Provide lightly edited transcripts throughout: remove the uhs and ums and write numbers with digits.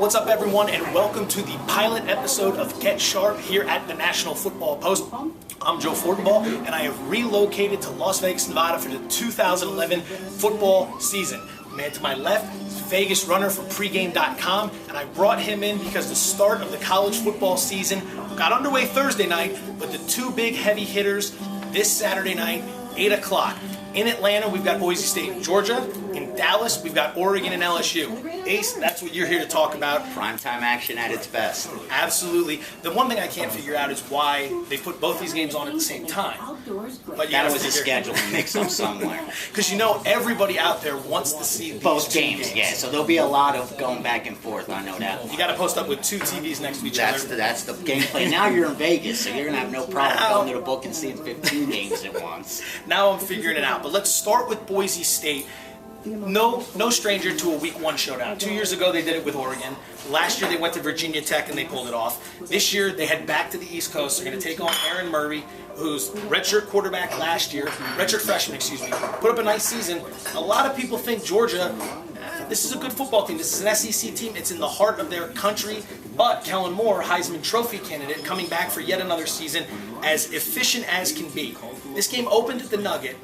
What's up, everyone, and welcome to the pilot episode of Get Sharp here at the National Football Post. I'm Joe Fortenbaugh, and I have relocated to Las Vegas, Nevada for the 2011 football season. The man to my left is VegasRunner from pregame.com, and I brought him in because the start of the college football season got underway Thursday night, but the two big heavy hitters this Saturday night, 8 o'clock. In Atlanta, we've got Boise State-Georgia. In Dallas, we've got Oregon and LSU. Ace, that's what you're here to talk about. Primetime action at its best. Absolutely. The one thing I can't figure out is why they put both these games on at the same time. But that was a scheduling mix-up somewhere. Because you know everybody out there wants to see these both games. Yeah, so there'll be a lot of going back and forth, I know that. You got to post up with two TVs next to each other. That's the gameplay. Now you're in Vegas, so you're going to have no problem going to the book and seeing 15 games at once. Now I'm figuring it out. But let's start with Boise State. No stranger to a Week 1 showdown. 2 years ago, they did it with Oregon. Last year, they went to Virginia Tech and they pulled it off. This year, they head back to the East Coast. They're going to take on Aaron Murray, who's redshirt quarterback last year, redshirt freshman, excuse me, put up a nice season. A lot of people think Georgia, this is a good football team. This is an SEC team. It's in the heart of their country. But Kellen Moore, Heisman Trophy candidate, coming back for yet another season, as efficient as can be. This game opened at the Nugget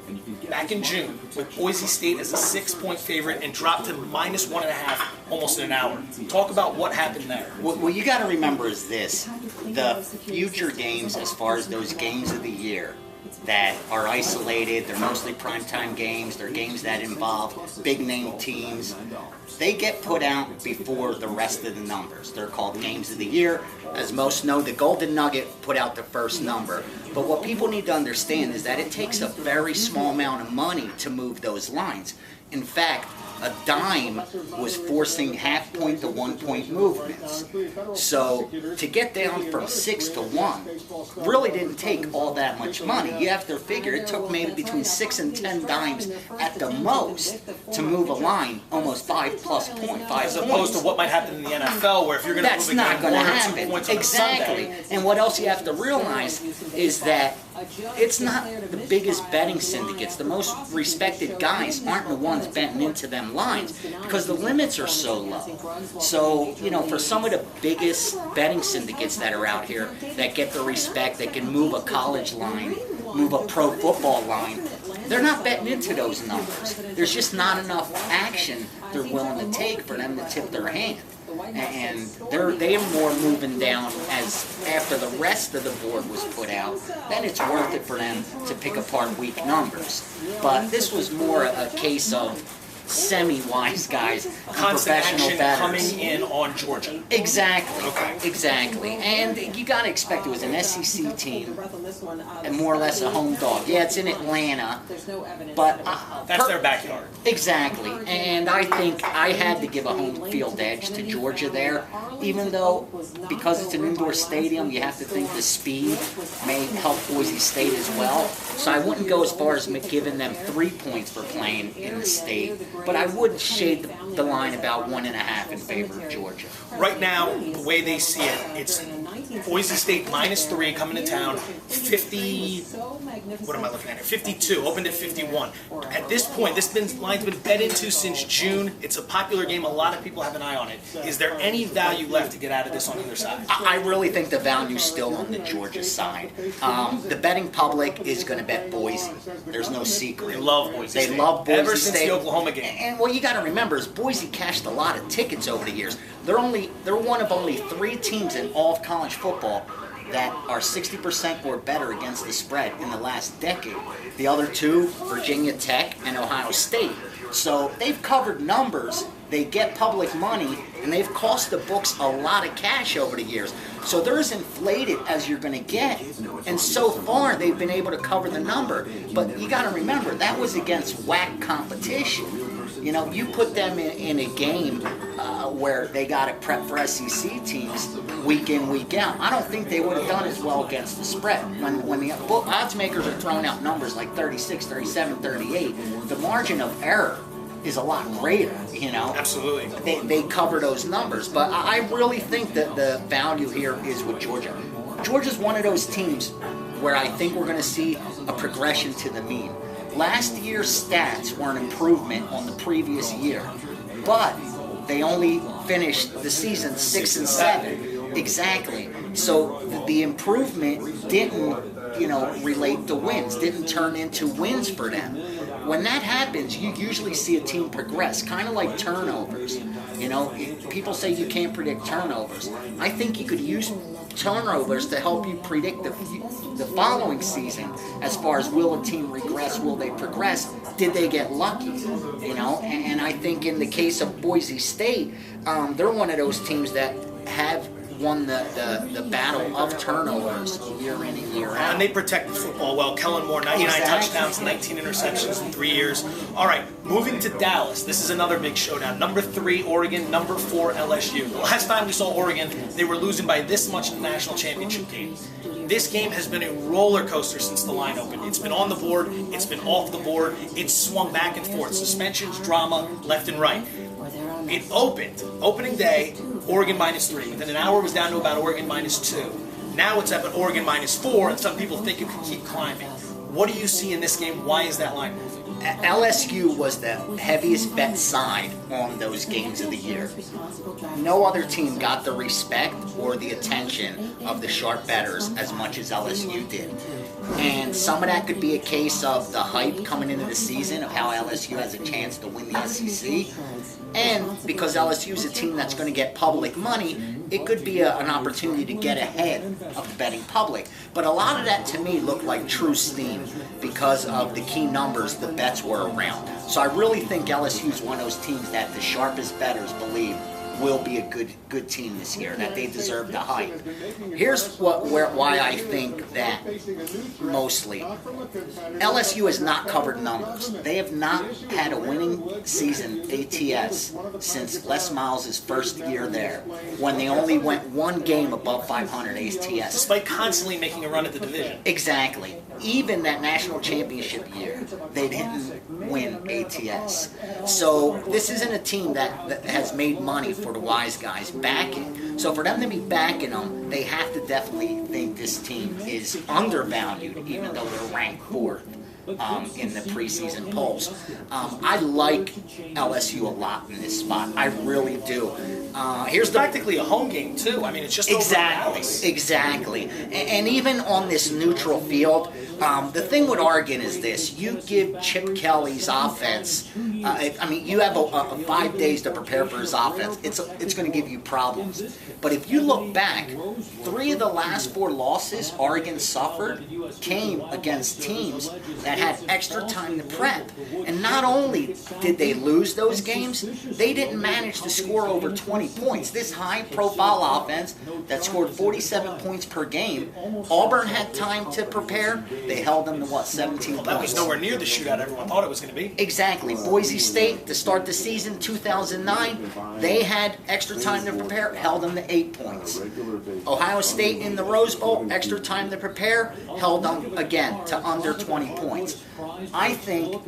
back in June with Boise State as a 6-point favorite and dropped to -1.5 almost in an hour. Talk about what happened there. What you got to remember is this. The future games, as far as those games of the year that are isolated, they're mostly primetime games, they're games that involve big-name teams, they get put out before the rest of the numbers. They're called games of the year. As most know, the Golden Nugget put out the first number. But what people need to understand is that it takes a very small amount of money to move those lines. In fact, a dime was forcing half-point to 1-point movements. So to get down from 6 to 1 really didn't take all that much money. You have to figure it took maybe between 6 and 10 dimes at the most to move a line almost 5+ points. As opposed to what might happen in the NFL, where if you're going to move a game 1 or 2 points on a Sunday. And what else you have to realize is that it's not the biggest betting syndicates. The most respected guys aren't the ones betting into them lines because the limits are so low. So, you know, for some of the biggest betting syndicates that are out here that get the respect, that can move a college line, move a pro football line, they're not betting into those numbers. There's just not enough action they're willing to take for them to tip their hand. And they're more moving down as after the rest of the board was put out, then it's worth it for them to pick apart weak numbers. But this was more a case of semi-wise guys, professional bettors coming in on Georgia. Exactly. Okay. Exactly. And you got to expect it was an SEC team and more or less a home dog. Yeah, it's in Atlanta, but that's their backyard. Exactly. And I think I had to give a home field edge to Georgia there, even though because it's an indoor stadium, you have to think the speed may help Boise State as well. So I wouldn't go as far as giving them 3 points for playing in the state. But I would shade the line about 1.5 in favor of Georgia. Right now, the way they see it, it's Boise State -3 coming to town, 50, what am I looking at here? 52, opened at 51. At this point, line's been bet into since June. It's a popular game. A lot of people have an eye on it. Is there any value left to get out of this on either side? I really think the value's still on the Georgia side. The betting public is going to bet Boise. There's no secret. They love Boise State. They love Boise State. Ever since the Oklahoma game. And what you got to remember is Boise cashed a lot of tickets over the years. They're one of only 3 teams in all of college football that are 60% or better against the spread in the last decade. The other 2, Virginia Tech and Ohio State. So they've covered numbers, they get public money, and they've cost the books a lot of cash over the years. So they're as inflated as you're going to get. And so far, they've been able to cover the number. But you got to remember, that was against whack competition. You know, you put them in a game where they got to prep for SEC teams week in, week out. I don't think they would have done as well against the spread. When the odds makers are throwing out numbers like 36, 37, 38, the margin of error is a lot greater, you know. Absolutely. They cover those numbers. But I really think that the value here is with Georgia. Georgia's one of those teams where I think we're going to see a progression to the mean. Last year's stats were an improvement on the previous year, but they only finished the season 6-7. Exactly. So the improvement didn't, relate to wins, didn't turn into wins for them. When that happens, you usually see a team progress, kind of like turnovers. People say you can't predict turnovers. I think you could use turnovers to help you predict the following season as far as will a team regress, will they progress, did they get lucky, and I think in the case of Boise State, they're one of those teams that have won the battle of turnovers year in and year out. And they protect the football well. Kellen Moore, 99 touchdowns, 19 interceptions in 3 years. All right, moving to Dallas. This is another big showdown. Number 3, Oregon. Number 4, LSU. The last time we saw Oregon, they were losing by this much in the national championship game. This game has been a roller coaster since the line opened. It's been on the board. It's been off the board. It's swung back and forth. Suspensions, drama, left and right. It opened, opening day, Oregon -3. Within an hour, it was down to about Oregon -2. Now it's up at Oregon -4, and some people think it could keep climbing. What do you see in this game? Why is that line moving? LSU was the heaviest bet side on those games of the year. No other team got the respect or the attention of the sharp bettors as much as LSU did. And some of that could be a case of the hype coming into the season of how LSU has a chance to win the SEC. And because LSU is a team that's going to get public money, it could be an opportunity to get ahead of the betting public. But a lot of that to me looked like true steam because of the key numbers the bets were around. So I really think LSU is one of those teams that the sharpest bettors believe will be a good team this year, that they deserve the hype. Here's why I think that mostly. LSU has not covered numbers. They have not had a winning season ATS since Les Miles' first year there, when they only went one game above 500 ATS. Despite constantly making a run at the division. Exactly. Even that national championship year, they didn't win ATS. So this isn't a team that has made money for the wise guys backing. So for them to be backing them, they have to definitely think this team is undervalued, even though they're ranked 4th in the preseason polls. I like LSU a lot in this spot. I really do. Here's practically a home game too. I mean, it's just exactly. And even on this neutral field, the thing with Oregon is this: you give Chip Kelly's offense. You have 5 days to prepare for his offense. It's going to give you problems. But if you look back, 3 of the last 4 losses Oregon suffered came against teams that had extra time to prep. And not only did they lose those games, they didn't manage to score over 20 points. This high-profile offense that scored 47 points per game, Auburn had time to prepare. They held them to, 17 points. That was nowhere near the shootout everyone thought it was going to be. Exactly. Boise State, to start the season, 2009, they had extra time to prepare, held them to 8 points. Ohio State in the Rose Bowl, extra time to prepare, held them again to under 20 points. I think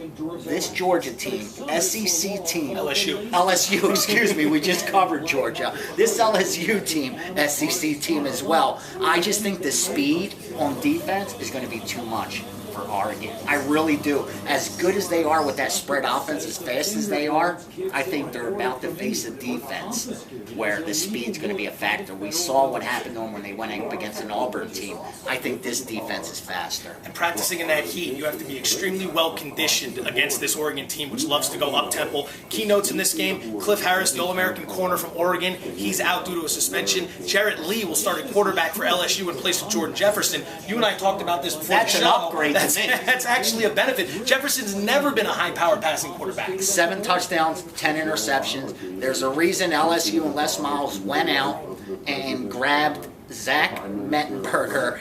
this Georgia team, SEC team, LSU, excuse me, we just covered Georgia. This LSU team, SEC team as well. I just think the speed on defense is going to be too much for Oregon. I really do. As good as they are with that spread offense, as fast as they are, I think they're about to face a defense where the speed's going to be a factor. We saw what happened to them when they went up against an Auburn team. I think this defense is faster. And practicing in that heat, you have to be extremely well conditioned against this Oregon team, which loves to go up-tempo. Keynotes in this game: Cliff Harris, the All-American corner from Oregon, he's out due to a suspension. Jarrett Lee will start at quarterback for LSU in place of Jordan Jefferson. You and I talked about this before the show. That's an upgrade. That's actually a benefit. Jefferson's never been a high-powered passing quarterback. 7 touchdowns, 10 interceptions. There's a reason LSU and Les Miles went out and grabbed Zach Mettenberger,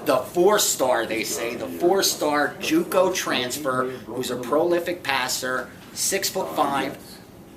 the 4-star, they say, the 4-star JUCO transfer, who's a prolific passer, 6'5",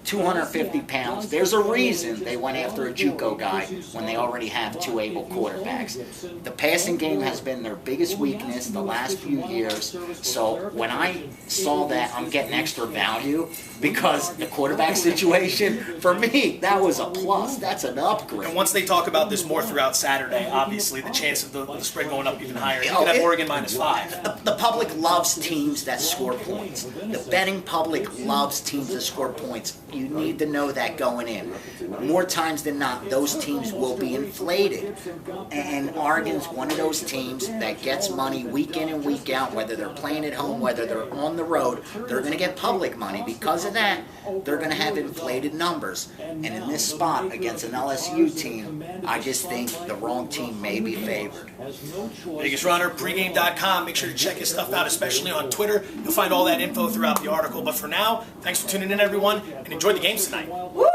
250 pounds. There's a reason they went after a JUCO guy when they already have 2 able quarterbacks. The passing game has been their biggest weakness the last few years. So when I saw that, I'm getting extra value because the quarterback situation, for me, that was a plus. That's an upgrade. And once they talk about this more throughout Saturday, obviously the chance of the spread going up even higher. You could have Oregon -5. The public loves teams that score points. The betting public loves teams that score points. You need to know that going in. More times than not, those teams will be inflated. And Oregon's one of those teams that gets money week in and week out, whether they're playing at home, whether they're on the road. They're going to get public money. Because of that, they're going to have inflated numbers. And in this spot against an LSU team, I just think the wrong team may be favored. VegasRunner, pregame.com. Make sure to check his stuff out, especially on Twitter. You'll find all that info throughout the article. But for now, thanks for tuning in, everyone, and enjoy the games tonight. Woo!